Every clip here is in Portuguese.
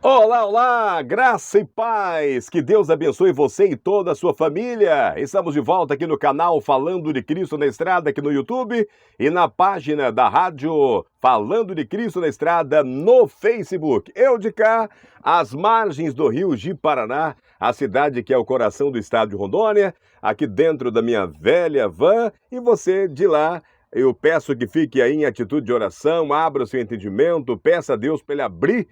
Olá, olá, graça e paz, que Deus abençoe você e toda a sua família. Estamos de volta aqui no canal Falando de Cristo na Estrada, aqui no YouTube e na página da rádio Falando de Cristo na Estrada no Facebook. Eu de cá, às margens do rio Ji-Paraná, a cidade que é o coração do estado de Rondônia, aqui dentro da minha velha van, e você de lá. Eu peço que fique aí em atitude de oração, abra o seu entendimento, peça a Deus para Ele abrir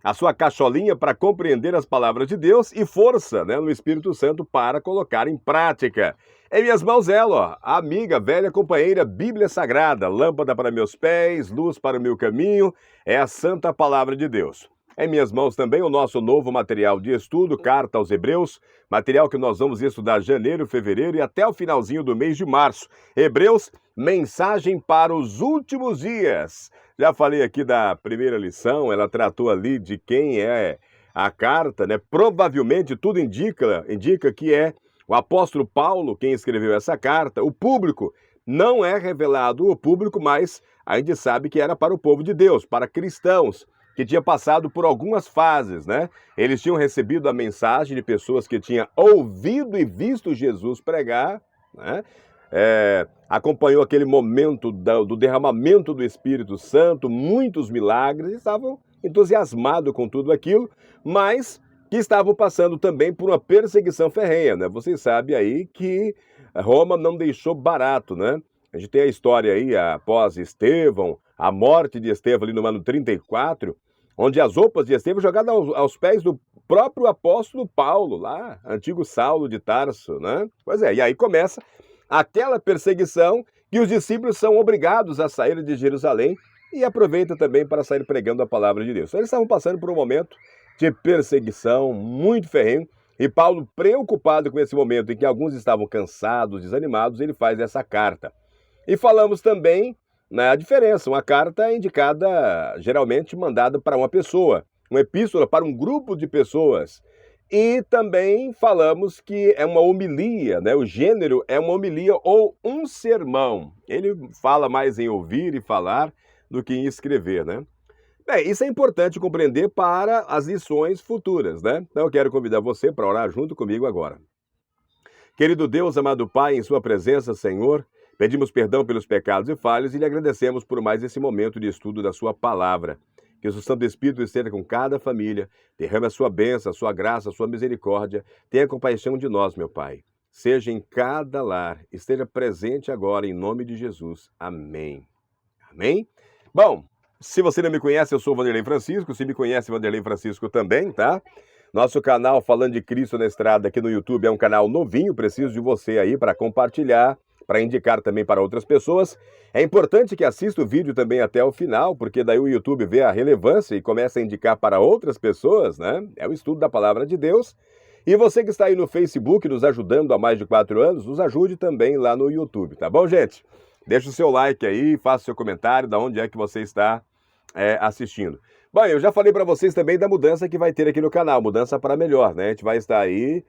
a sua cacholinha para compreender as palavras de Deus e força, no Espírito Santo para colocar em prática. Em minhas mãos ela, ó, amiga, velha companheira, Bíblia Sagrada, lâmpada para meus pés, luz para o meu caminho, é a santa palavra de Deus. Em minhas mãos também o nosso novo material de estudo, Carta aos Hebreus, material que nós vamos estudar janeiro, fevereiro e até o finalzinho do mês de março. Hebreus, mensagem para os últimos dias. Já falei aqui da primeira lição, ela tratou ali de quem é a carta, Provavelmente tudo indica que é o apóstolo Paulo quem escreveu essa carta. O público não é revelado o público, mas a gente sabe que era para o povo de Deus, para cristãos, que tinha passado por algumas fases, Eles tinham recebido a mensagem de pessoas que tinham ouvido e visto Jesus pregar, acompanhou aquele momento do derramamento do Espírito Santo, muitos milagres, estavam entusiasmados com tudo aquilo, mas que estavam passando também por uma perseguição ferrenha, Vocês sabem aí que Roma não deixou barato, A gente tem a história aí, após Estevão, a morte de Estevão ali no ano 34, onde as roupas de Estevão jogadas aos pés do próprio apóstolo Paulo, lá, antigo Saulo de Tarso, Pois é, e aí começa aquela perseguição que os discípulos são obrigados a sair de Jerusalém e aproveitam também para sair pregando a palavra de Deus. Então, eles estavam passando por um momento de perseguição muito ferrenho e Paulo, preocupado com esse momento em que alguns estavam cansados, desanimados, ele faz essa carta. E falamos também na diferença, uma carta é indicada, geralmente mandada para uma pessoa, uma epístola para um grupo de pessoas. E também falamos que é uma homilia, O gênero é uma homilia ou um sermão. Ele fala mais em ouvir e falar do que em escrever, Bem, isso é importante compreender para as lições futuras, Então eu quero convidar você para orar junto comigo agora. Querido Deus, amado Pai, em sua presença, Senhor, pedimos perdão pelos pecados e falhas e lhe agradecemos por mais esse momento de estudo da sua palavra. Que o Santo Espírito esteja com cada família, derrame a sua bênção, a sua graça, a sua misericórdia. Tenha compaixão de nós, meu Pai. Seja em cada lar, esteja presente agora, em nome de Jesus. Amém. Amém? Bom, se você não me conhece, eu sou o Vanderlei Francisco. Se me conhece, Vanderlei Francisco também, tá? Nosso canal Falando de Cristo na Estrada aqui no YouTube é um canal novinho. Preciso de você aí para compartilhar, para indicar também para outras pessoas. É importante que assista o vídeo também até o final, porque daí o YouTube vê a relevância e começa a indicar para outras pessoas, É o estudo da Palavra de Deus. E você que está aí no Facebook nos ajudando há mais de 4 anos, nos ajude também lá no YouTube, tá bom, gente? Deixa o seu like aí, faça o seu comentário, de onde é que você está assistindo. Bom, eu já falei para vocês também da mudança que vai ter aqui no canal, mudança para melhor, A gente vai estar aí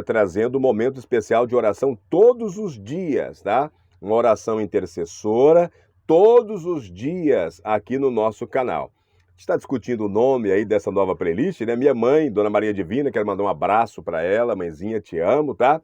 trazendo um momento especial de oração todos os dias, tá? Uma oração intercessora todos os dias aqui no nosso canal. A gente está discutindo o nome aí dessa nova playlist, Minha mãe, Dona Maria Divina, quero mandar um abraço para ela, mãezinha, te amo, tá?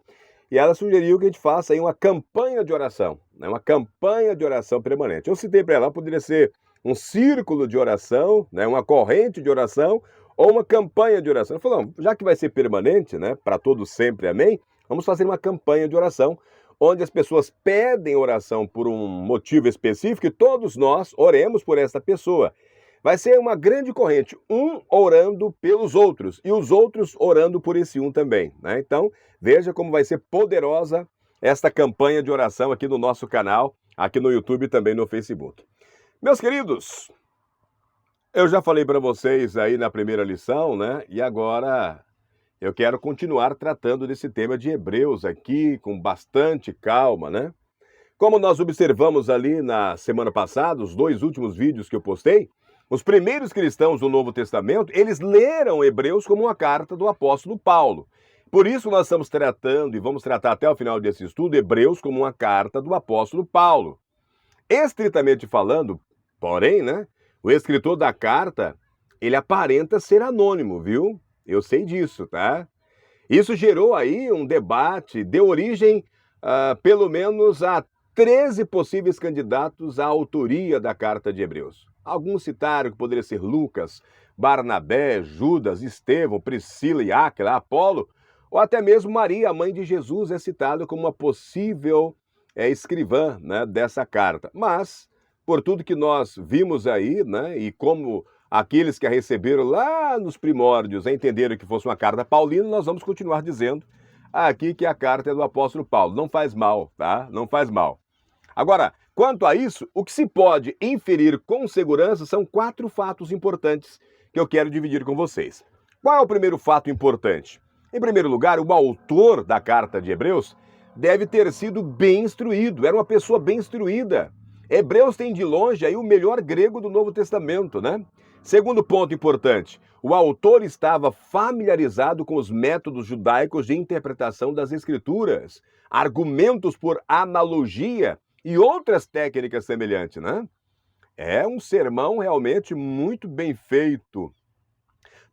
E ela sugeriu que a gente faça aí uma campanha de oração, Uma campanha de oração permanente. Eu citei para ela, poderia ser um círculo de oração, uma corrente de oração, ou uma campanha de oração. Ela falou, não, já que vai ser permanente, para todos sempre, amém? Vamos fazer uma campanha de oração, onde as pessoas pedem oração por um motivo específico e todos nós oremos por essa pessoa. Vai ser uma grande corrente, um orando pelos outros e os outros orando por esse um também, Então, veja como vai ser poderosa esta campanha de oração aqui no nosso canal, aqui no YouTube e também no Facebook. Meus queridos, eu já falei para vocês aí na primeira lição, E agora eu quero continuar tratando desse tema de Hebreus aqui com bastante calma, Como nós observamos ali na semana passada, os 2 últimos vídeos que eu postei, os primeiros cristãos do Novo Testamento, eles leram Hebreus como uma carta do apóstolo Paulo. Por isso nós estamos tratando, e vamos tratar até o final desse estudo, Hebreus como uma carta do apóstolo Paulo. Estritamente falando, porém, o escritor da carta, ele aparenta ser anônimo, viu? Eu sei disso, tá? Isso gerou aí um debate, deu origem, pelo menos a 13 possíveis candidatos à autoria da carta de Hebreus. Alguns citaram que poderia ser Lucas, Barnabé, Judas, Estevão, Priscila e Áquila, Apolo, ou até mesmo Maria, a mãe de Jesus, é citada como uma possível escrivã, né, dessa carta. Mas, por tudo que nós vimos aí, né, e como aqueles que a receberam lá nos primórdios entenderam que fosse uma carta paulina, nós vamos continuar dizendo aqui que a carta é do apóstolo Paulo. Não faz mal, tá? Não faz mal. Agora, quanto a isso, o que se pode inferir com segurança são 4 fatos importantes que eu quero dividir com vocês. Qual é o primeiro fato importante? Em primeiro lugar, o autor da carta de Hebreus deve ter sido bem instruído, era uma pessoa bem instruída. Hebreus tem de longe aí o melhor grego do Novo Testamento, né? Segundo ponto importante, o autor estava familiarizado com os métodos judaicos de interpretação das Escrituras, argumentos por analogia e outras técnicas semelhantes, né? É um sermão realmente muito bem feito.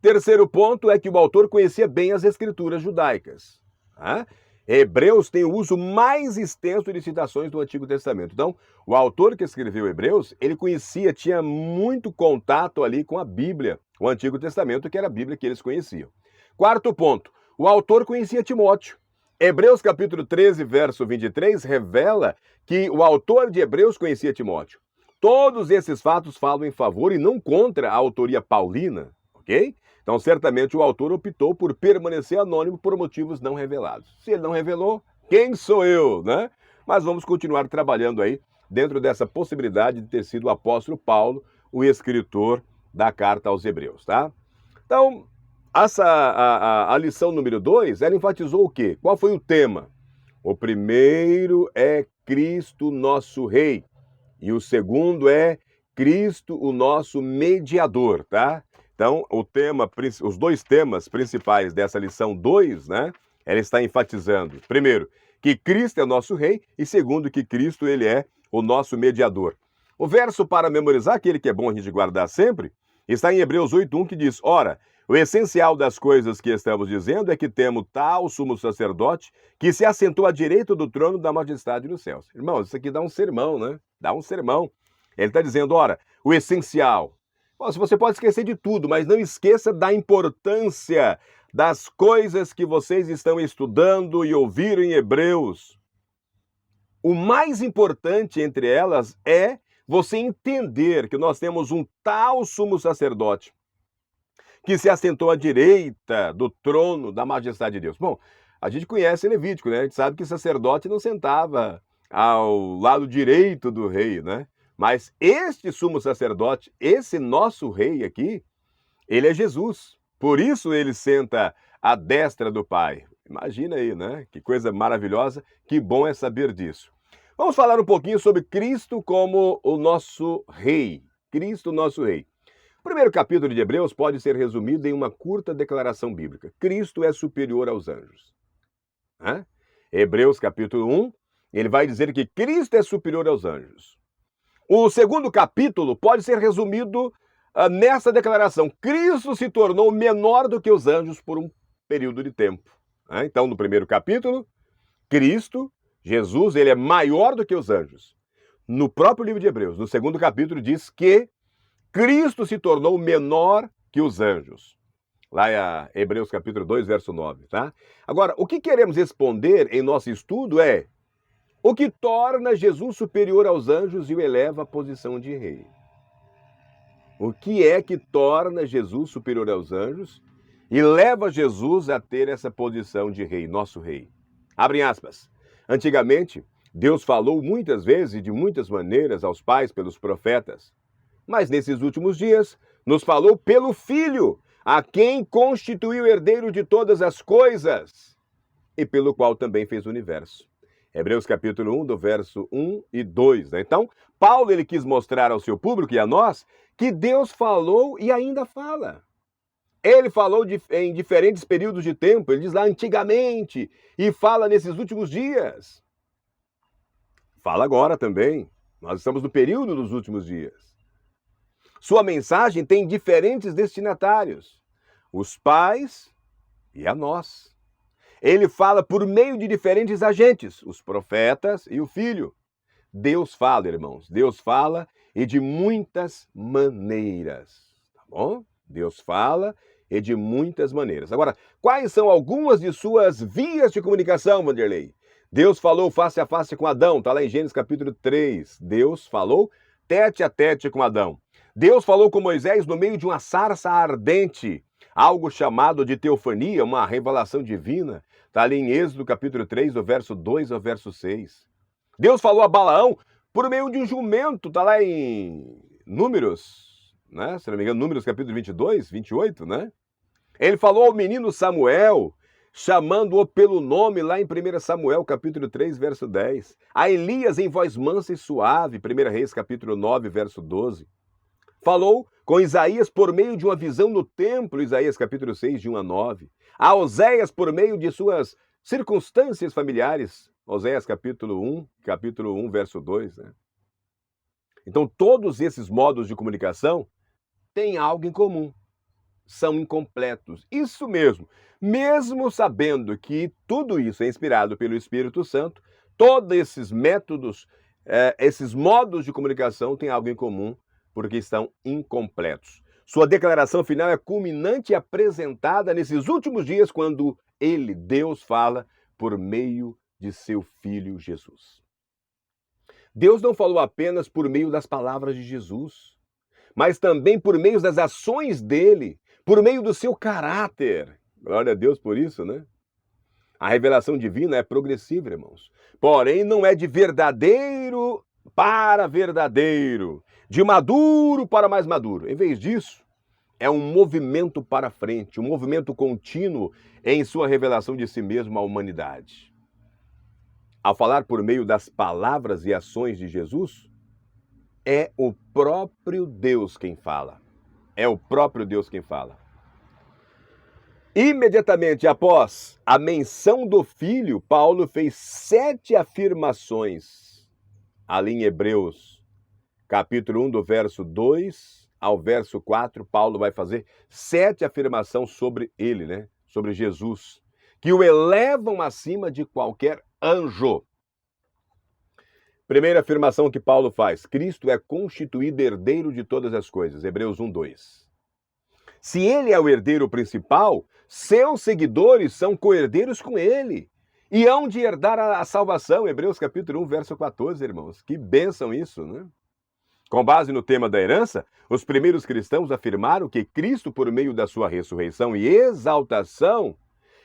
Terceiro ponto é que o autor conhecia bem as Escrituras judaicas, né? Hebreus tem o uso mais extenso de citações do Antigo Testamento. Então, o autor que escreveu Hebreus, ele conhecia, tinha muito contato ali com a Bíblia, o Antigo Testamento, que era a Bíblia que eles conheciam. Quarto ponto, o autor conhecia Timóteo. Hebreus capítulo 13, verso 23, revela que o autor de Hebreus conhecia Timóteo. Todos esses fatos falam em favor e não contra a autoria paulina, ok? Então, certamente, o autor optou por permanecer anônimo por motivos não revelados. Se ele não revelou, quem sou eu, né? Mas vamos continuar trabalhando aí dentro dessa possibilidade de ter sido o apóstolo Paulo, o escritor da carta aos Hebreus, tá? Então, a lição número 2, ela enfatizou o quê? Qual foi o tema? O primeiro é Cristo, nosso Rei. E o segundo é Cristo, o nosso mediador, tá? Então, os 2 temas principais dessa lição 2, né? Ela está enfatizando, primeiro, que Cristo é o nosso rei e segundo, que Cristo ele é o nosso mediador. O verso para memorizar, aquele que é bom a gente guardar sempre, está em Hebreus 8:1 que diz: ora, o essencial das coisas que estamos dizendo é que temos tal sumo sacerdote que se assentou à direita do trono da majestade nos céus. Irmãos, isso aqui dá um sermão, né? Dá um sermão. Ele está dizendo, ora, o essencial. Você pode esquecer de tudo, mas não esqueça da importância das coisas que vocês estão estudando e ouviram em Hebreus. O mais importante entre elas é você entender que nós temos um tal sumo sacerdote que se assentou à direita do trono da majestade de Deus. Bom, a gente conhece Levítico, né? A gente sabe que sacerdote não sentava ao lado direito do rei, né? Mas este sumo sacerdote, esse nosso rei aqui, ele é Jesus. Por isso ele senta à destra do Pai. Imagina aí, né? Que coisa maravilhosa, que bom é saber disso. Vamos falar um pouquinho sobre Cristo como o nosso rei. Cristo, nosso rei. O primeiro capítulo de Hebreus pode ser resumido em uma curta declaração bíblica. Cristo é superior aos anjos. Hebreus capítulo 1, ele vai dizer que Cristo é superior aos anjos. O segundo capítulo pode ser resumido nessa declaração. Cristo se tornou menor do que os anjos por um período de tempo. Então, no primeiro capítulo, Cristo, Jesus, ele é maior do que os anjos. No próprio livro de Hebreus, no segundo capítulo, diz que Cristo se tornou menor que os anjos. Lá é Hebreus capítulo 2, verso 9, tá? Agora, o que queremos responder em nosso estudo é o que torna Jesus superior aos anjos e o eleva à posição de rei. O que é que torna Jesus superior aos anjos e leva Jesus a ter essa posição de rei, nosso rei? Abrem aspas. Antigamente, Deus falou muitas vezes e de muitas maneiras aos pais pelos profetas. Mas nesses últimos dias, nos falou pelo Filho, a quem constituiu herdeiro de todas as coisas e pelo qual também fez o universo. Hebreus capítulo 1, do verso 1 e 2. Né? Então, Paulo ele quis mostrar ao seu público e a nós que Deus falou e ainda fala. Ele falou em diferentes períodos de tempo, ele diz lá antigamente, e fala nesses últimos dias. Fala agora também. Nós estamos no período dos últimos dias. Sua mensagem tem diferentes destinatários, os pais e a nós. Ele fala por meio de diferentes agentes, os profetas e o Filho. Deus fala, irmãos, Deus fala e de muitas maneiras, tá bom? Deus fala e de muitas maneiras. Agora, quais são algumas de suas vias de comunicação, Vanderlei? Deus falou face a face com Adão, está lá em Gênesis capítulo 3. Deus falou tete a tete com Adão. Deus falou com Moisés no meio de uma sarça ardente, algo chamado de teofania, uma revelação divina. Está ali em Êxodo capítulo 3, do verso 2 ao verso 6. Deus falou a Balaão por meio de um jumento, está lá em Números, né? Se não me engano, Números capítulo 22, 28, né? Ele falou ao menino Samuel, chamando-o pelo nome lá em 1 Samuel capítulo 3, verso 10. A Elias em voz mansa e suave, 1 Reis capítulo 9, verso 12. Falou com Isaías por meio de uma visão no templo, Isaías capítulo 6, de 1 a 9. A Oséias por meio de suas circunstâncias familiares, Oséias capítulo 1, verso 2. Né? Então, todos esses modos de comunicação têm algo em comum. São incompletos. Isso mesmo. Mesmo sabendo que tudo isso é inspirado pelo Espírito Santo, todos esses métodos, esses modos de comunicação têm algo em comum, porque estão incompletos. Sua declaração final é culminante e apresentada nesses últimos dias, quando ele, Deus, fala por meio de seu Filho Jesus. Deus não falou apenas por meio das palavras de Jesus, mas também por meio das ações dele, por meio do seu caráter. Glória a Deus por isso, né? A revelação divina é progressiva, irmãos. Porém, não é de verdadeiro para verdadeiro, de maduro para mais maduro. Em vez disso, é um movimento para frente, um movimento contínuo em sua revelação de si mesmo à humanidade. Ao falar por meio das palavras e ações de Jesus, é o próprio Deus quem fala. É o próprio Deus quem fala. Imediatamente após a menção do Filho, Paulo fez 7 afirmações, ali em Hebreus, capítulo 1, do verso 2 ao verso 4, Paulo vai fazer 7 afirmações sobre ele, né? Sobre Jesus, que o elevam acima de qualquer anjo. Primeira afirmação que Paulo faz: Cristo é constituído herdeiro de todas as coisas, Hebreus 1, 2. Se ele é o herdeiro principal, seus seguidores são co-herdeiros com ele e hão de herdar a salvação, Hebreus capítulo 1, verso 14, irmãos. Que bênção isso, né? Com base no tema da herança, os primeiros cristãos afirmaram que Cristo, por meio da sua ressurreição e exaltação,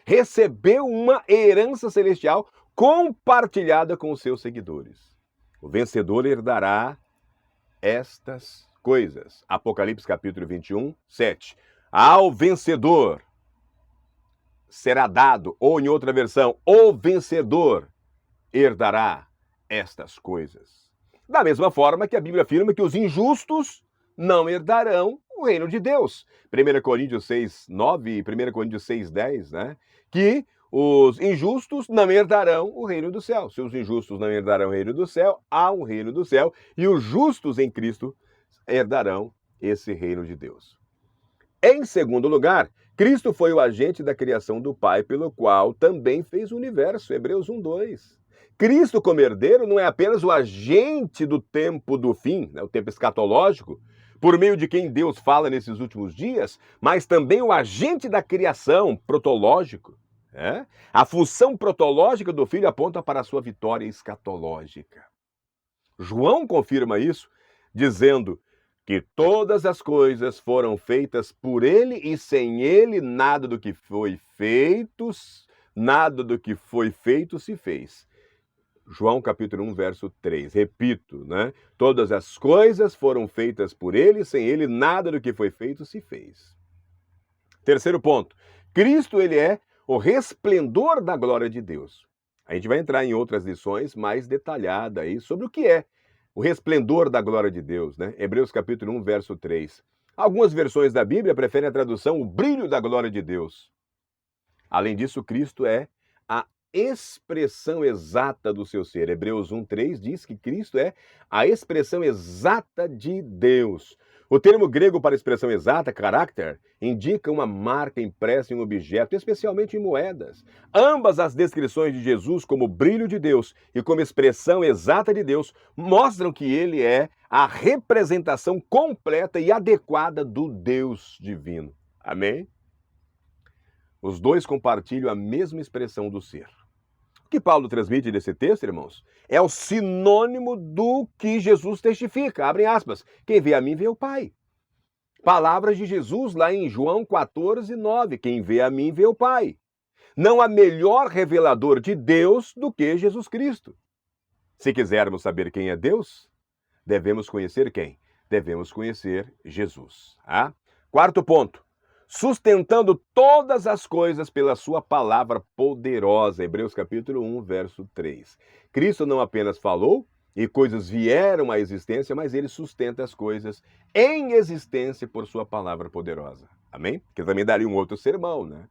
recebeu uma herança celestial compartilhada com os seus seguidores. O vencedor herdará estas coisas. Apocalipse capítulo 21, 7. Ao vencedor será dado, ou em outra versão, o vencedor herdará estas coisas. Da mesma forma que a Bíblia afirma que os injustos não herdarão o reino de Deus. 1 Coríntios 6, 9 e 1 Coríntios 6, 10, né? Que os injustos não herdarão o reino do céu. Se os injustos não herdarão o reino do céu, há um reino do céu, e os justos em Cristo herdarão esse reino de Deus. Em segundo lugar, Cristo foi o agente da criação do Pai, pelo qual também fez o universo, Hebreus 1, 2. Cristo, como herdeiro, não é apenas o agente do tempo do fim, né, o tempo escatológico, por meio de quem Deus fala nesses últimos dias, mas também o agente da criação, protológico. Né? A função protológica do Filho aponta para a sua vitória escatológica. João confirma isso, dizendo que todas as coisas foram feitas por ele e sem ele nada do que foi feito se fez. João capítulo 1, verso 3. Repito, né? Todas as coisas foram feitas por ele e sem ele nada do que foi feito se fez. Terceiro ponto. Cristo, ele é o resplendor da glória de Deus. A gente vai entrar em outras lições mais detalhadas aí sobre o que é o resplendor da glória de Deus, né? Hebreus capítulo 1, verso 3. Algumas versões da Bíblia preferem a tradução o brilho da glória de Deus. Além disso, Cristo é a expressão exata do seu ser. Hebreus 1, 3 diz que Cristo é a expressão exata de Deus. O termo grego para a expressão exata, caráter, indica uma marca impressa em um objeto, especialmente em moedas. Ambas as descrições de Jesus como brilho de Deus e como expressão exata de Deus mostram que ele é a representação completa e adequada do Deus divino. Amém? Os dois compartilham a mesma expressão do ser. O que Paulo transmite nesse texto, irmãos, é o sinônimo do que Jesus testifica. Abrem aspas. Quem vê a mim vê o Pai. Palavras de Jesus lá em João 14:9. Quem vê a mim vê o Pai. Não há melhor revelador de Deus do que Jesus Cristo. Se quisermos saber quem é Deus, devemos conhecer quem? Devemos conhecer Jesus. Ah? Quarto ponto. Sustentando todas as coisas pela sua palavra poderosa. Hebreus capítulo 1, verso 3. Cristo não apenas falou e coisas vieram à existência, mas ele sustenta as coisas em existência por sua palavra poderosa. Amém? Que também daria um outro sermão, né?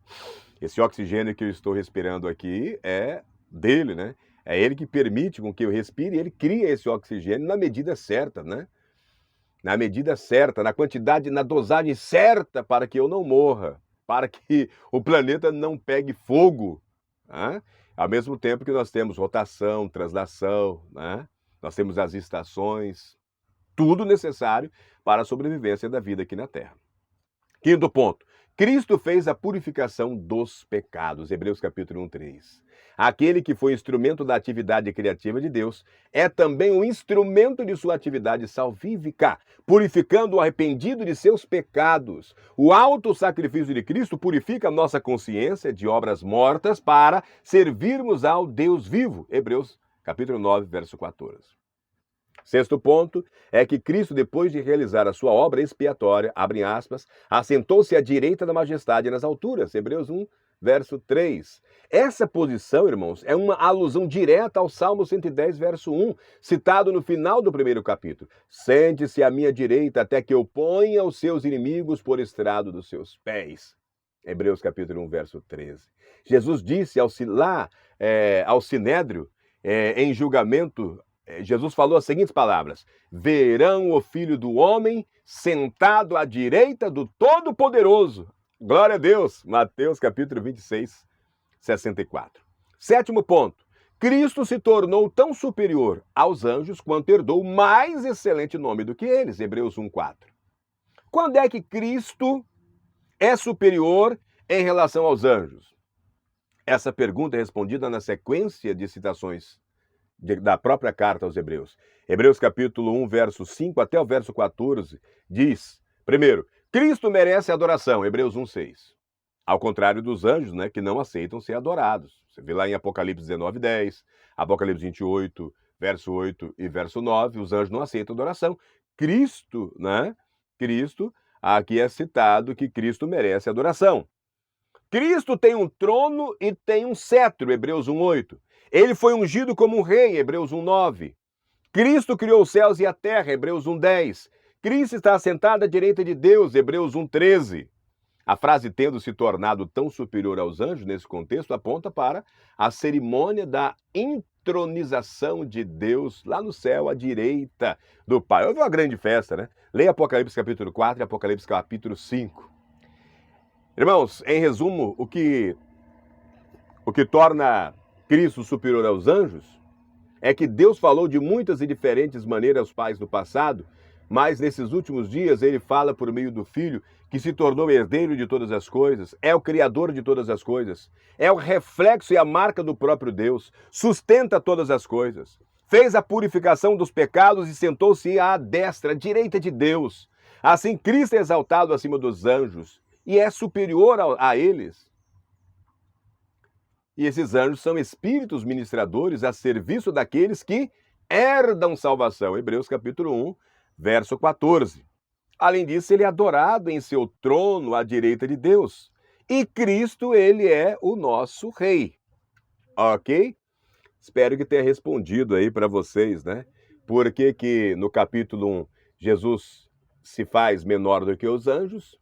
Esse oxigênio que eu estou respirando aqui é dele, né? É ele que permite com que eu respire e ele cria esse oxigênio na medida certa, né? Na medida certa, na quantidade, na dosagem certa para que eu não morra, para que o planeta não pegue fogo, né? Ao mesmo tempo que nós temos rotação, translação, né? Nós temos as estações, tudo necessário para a sobrevivência da vida aqui na Terra. Quinto ponto. Cristo fez a purificação dos pecados. Hebreus capítulo 1, 3. Aquele que foi instrumento da atividade criativa de Deus é também um instrumento de sua atividade salvífica, purificando o arrependido de seus pecados. O alto sacrifício de Cristo purifica a nossa consciência de obras mortas para servirmos ao Deus vivo. Hebreus capítulo 9, verso 14. Sexto ponto é que Cristo, depois de realizar a sua obra expiatória, abre aspas, assentou-se à direita da majestade nas alturas. Hebreus 1, verso 3. Essa posição, irmãos, é uma alusão direta ao Salmo 110, verso 1, citado no final do primeiro capítulo. Sente-se à minha direita até que eu ponha os seus inimigos por estrado dos seus pés. Hebreus capítulo 1, verso 13. Jesus disse ao Sinédrio, em julgamento, Jesus falou as seguintes palavras: verão o Filho do Homem sentado à direita do Todo-Poderoso. Glória a Deus. Mateus capítulo 26, 64. Sétimo ponto. Cristo se tornou tão superior aos anjos quanto herdou mais excelente nome do que eles. Hebreus 1, 4. Quando é que Cristo é superior em relação aos anjos? Essa pergunta é respondida na sequência de citações da própria carta aos Hebreus. Hebreus capítulo 1, verso 5 até o verso 14, diz, primeiro, Cristo merece adoração, Hebreus 1, 6. Ao contrário dos anjos, né, que não aceitam ser adorados. Você vê lá em Apocalipse 19, 10, Apocalipse 28, verso 8 e verso 9, os anjos não aceitam adoração. Cristo, né, aqui é citado que Cristo merece adoração. Cristo tem um trono e tem um cetro, Hebreus 1, 8. Ele foi ungido como um rei, Hebreus 1, 9. Cristo criou os céus e a terra, Hebreus 1, 10. Cristo está assentado à direita de Deus, Hebreus 1, 13. A frase tendo se tornado tão superior aos anjos, nesse contexto, aponta para a cerimônia da entronização de Deus lá no céu, à direita do Pai. Houve uma grande festa, né? Leia Apocalipse capítulo 4 e Apocalipse capítulo 5. Irmãos, em resumo, o que torna Cristo superior aos anjos é que Deus falou de muitas e diferentes maneiras aos pais do passado, mas nesses últimos dias ele fala por meio do Filho, que se tornou herdeiro de todas as coisas, é o criador de todas as coisas, é o reflexo e a marca do próprio Deus, sustenta todas as coisas, fez a purificação dos pecados e sentou-se à destra, à direita de Deus. Assim, Cristo é exaltado acima dos anjos e é superior a eles. E esses anjos são espíritos ministradores a serviço daqueles que herdam salvação. Hebreus capítulo 1, verso 14. Além disso, ele é adorado em seu trono à direita de Deus. E Cristo, ele é o nosso rei. Ok? Espero que tenha respondido aí para vocês, né? Por que no capítulo 1 Jesus se faz menor do que os anjos,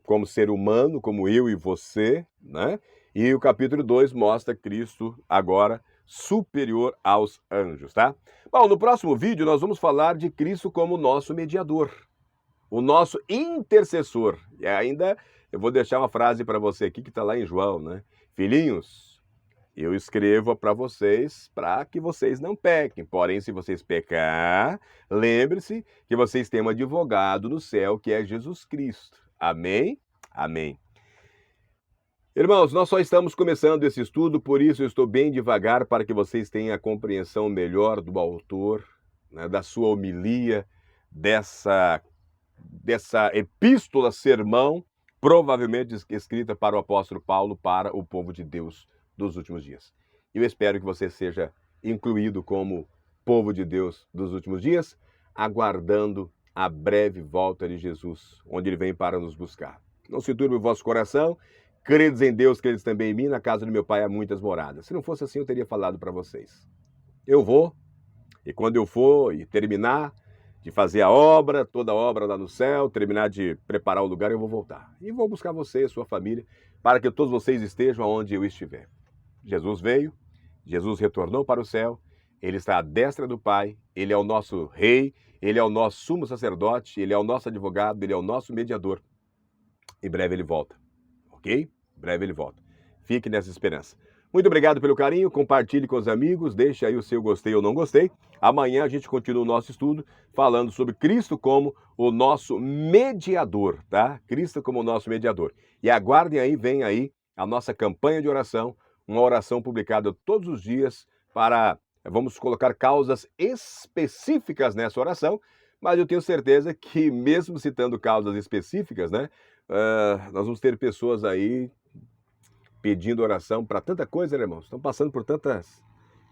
como ser humano, como eu e você, né? E o capítulo 2 mostra Cristo agora superior aos anjos, tá? Bom, no próximo vídeo nós vamos falar de Cristo como nosso mediador. o nosso intercessor. E ainda eu vou deixar uma frase para você aqui que está lá em João, né? Filhinhos, eu escrevo para que vocês não pequem. Porém, se vocês pecar, lembre-se que vocês têm um advogado no céu, que é Jesus Cristo. Amém? Amém. Irmãos, nós só estamos começando esse estudo, por isso eu estou bem devagar para que vocês tenham a compreensão melhor do autor, né, da sua homilia, dessa epístola, sermão, provavelmente escrita para o apóstolo Paulo, para o povo de Deus dos últimos dias. Eu espero que você seja incluído como povo de Deus dos últimos dias, aguardando a breve volta de Jesus, onde ele vem para nos buscar. Não se turbe o vosso coração, credes em Deus, credes também em mim, na casa do meu pai há muitas moradas. Se não fosse assim, eu teria falado para vocês. Eu vou, e quando eu for e terminar de fazer a obra, toda a obra lá no céu, terminar de preparar o lugar, eu vou voltar. E vou buscar você, sua família, para que todos vocês estejam onde eu estiver. Jesus veio, Jesus retornou para o céu, ele está à destra do Pai, ele é o nosso rei, ele é o nosso sumo sacerdote, ele é o nosso advogado, ele é o nosso mediador. Em breve ele volta, ok? Em breve ele volta. Fique nessa esperança. Muito obrigado pelo carinho, compartilhe com os amigos, deixe aí o seu gostei ou não gostei. Amanhã a gente continua o nosso estudo falando sobre Cristo como o nosso mediador, tá? Cristo como o nosso mediador. E aguardem aí, vem aí a nossa campanha de oração, uma oração publicada todos os dias vamos colocar causas específicas nessa oração, mas eu tenho certeza que mesmo citando causas específicas, né, nós vamos ter pessoas aí pedindo oração para tanta coisa, né, irmãos? Estão passando por tantas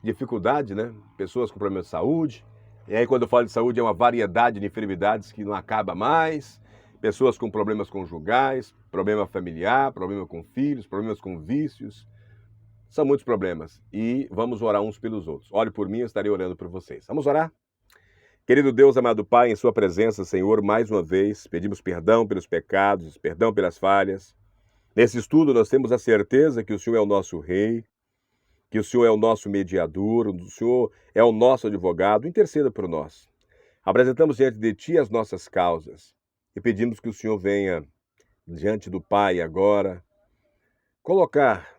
dificuldades, né? Pessoas com problemas de saúde. E aí, quando eu falo de saúde, é uma variedade de enfermidades que não acaba mais. Pessoas com problemas conjugais, problema familiar, problema com filhos, problemas com vícios. São muitos problemas. E vamos orar uns pelos outros. Ore por mim, eu estarei orando por vocês. Vamos orar? Querido Deus, amado Pai, em sua presença, Senhor, mais uma vez, pedimos perdão pelos pecados, perdão pelas falhas. Nesse estudo, nós temos a certeza que o Senhor é o nosso rei, que o Senhor é o nosso mediador, o Senhor é o nosso advogado. Interceda por nós. Apresentamos diante de Ti as nossas causas e pedimos que o Senhor venha diante do Pai agora, colocar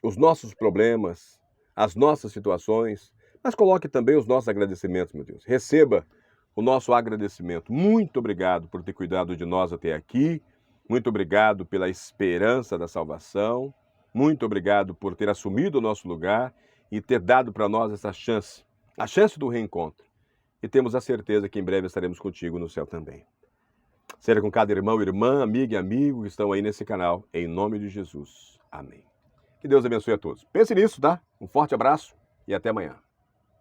os nossos problemas, as nossas situações, mas coloque também os nossos agradecimentos, meu Deus. Receba o nosso agradecimento. Muito obrigado por ter cuidado de nós até aqui. Muito obrigado pela esperança da salvação. Muito obrigado por ter assumido o nosso lugar e ter dado para nós essa chance, a chance do reencontro. E temos a certeza que em breve estaremos contigo no céu também. Seja com cada irmão, irmã, amiga e amigo que estão aí nesse canal, em nome de Jesus. Amém. Que Deus abençoe a todos. Pense nisso, tá? Um forte abraço e até amanhã.